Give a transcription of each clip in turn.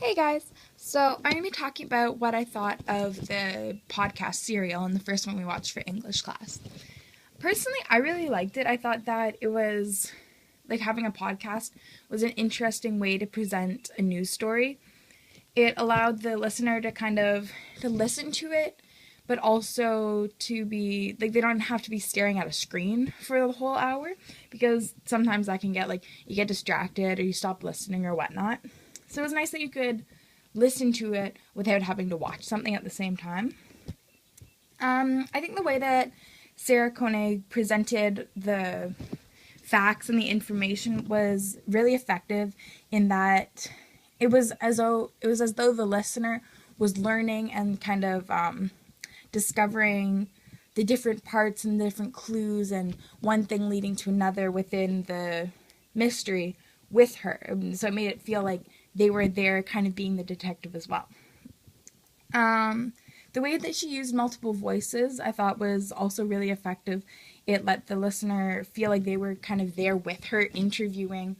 Hey guys! So I'm going to be talking about what I thought of the podcast Serial and the first one we watched for English class. Personally, I really liked it. I thought that it was like having a podcast was an interesting way to present a news story. It allowed the listener to kind of to listen to it, but also to be like they don't have to be staring at a screen for the whole hour because sometimes that can get like you get distracted or you stop listening or whatnot. So it was nice that you could listen to it without having to watch something at the same time. I think the way that Sarah Koenig presented the facts and the information was really effective in that it was as though the listener was learning and kind of discovering the different parts and the different clues and one thing leading to another within the mystery with her. So it made it feel like they were there kind of being the detective as well. The way that she used multiple voices I thought was also really effective. It let the listener feel like they were kind of there with her interviewing.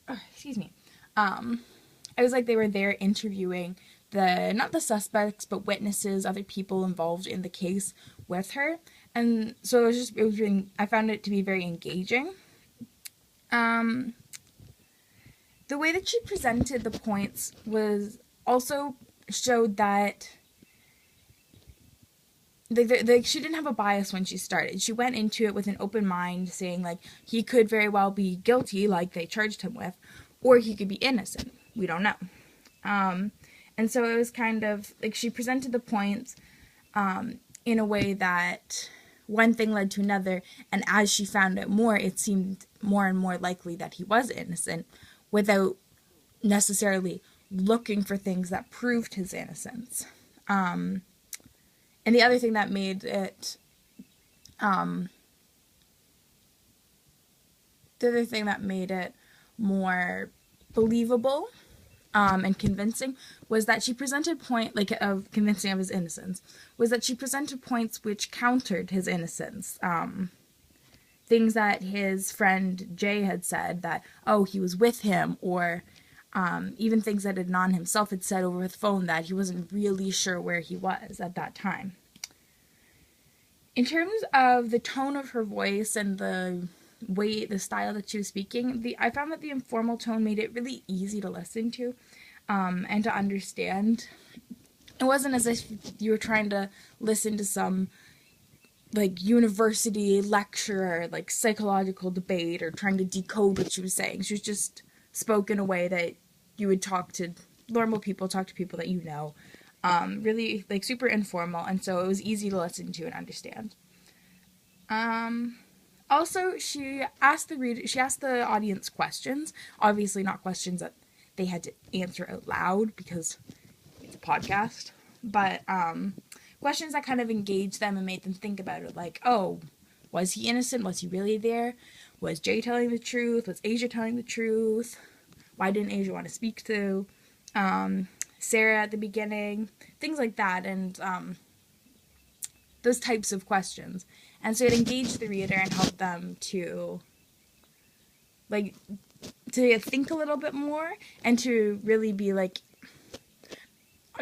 Excuse me. It was like they were there interviewing not the suspects but witnesses, other people involved in the case with her, and so I found it to be very engaging. The way that she presented the points was also showed that she didn't have a bias when she started. She went into it with an open mind, saying like he could very well be guilty, like they charged him with, or he could be innocent. We don't know. And so it was kind of like she presented the points in a way that one thing led to another, and as she found out more, it seemed more and more likely that he was innocent without necessarily looking for things that proved his innocence. And the other thing that made it more believable and convincing was that she presented of convincing of his innocence was that she presented points which countered his innocence. Things that his friend Jay had said that, oh, he was with him, or even things that Adnan himself had said over the phone that he wasn't really sure where he was at that time. In terms of the tone of her voice and the style that she was speaking, I found that the informal tone made it really easy to listen to and to understand. It wasn't as if you were trying to listen to some like university lecture, like psychological debate, or trying to decode what she was saying. She was just spoke in a way that you would talk to people that you know. Really like super informal, and so it was easy to listen to and understand. Also, she asked the audience questions. Obviously, not questions that they had to answer out loud because it's a podcast, but questions that kind of engaged them and made them think about it. Like, oh, was he innocent? Was he really there? Was Jay telling the truth? Was Asia telling the truth? Why didn't Asia want to speak to Sarah at the beginning? Things like that, and those types of questions. And so it engaged the reader and helped them to think a little bit more and to really be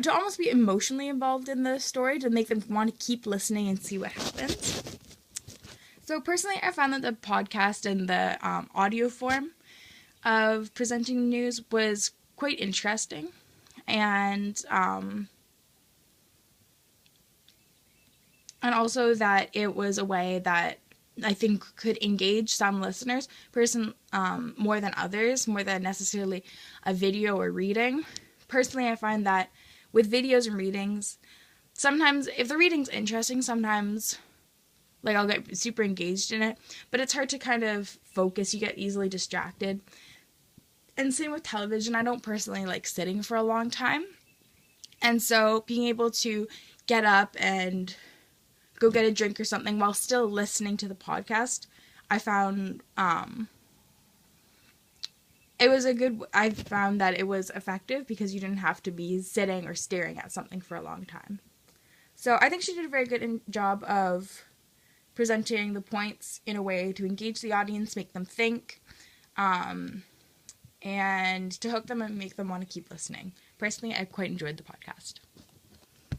to almost be emotionally involved in the story, to make them want to keep listening and see what happens. So personally, I found that the podcast and the audio form of presenting news was quite interesting, and also that it was a way that I think could engage some listeners, more than others, more than necessarily a video or reading. Personally, I find that with videos and readings, sometimes if the reading's interesting, sometimes like I'll get super engaged in it, but it's hard to kind of focus. You get easily distracted. And same with television. I don't personally like sitting for a long time. And so being able to get up and go get a drink or something while still listening to the podcast, I found I found that it was effective because you didn't have to be sitting or staring at something for a long time. So I think she did a very good job of presenting the points in a way to engage the audience, make them think, and to hook them and make them want to keep listening. Personally, I quite enjoyed the podcast.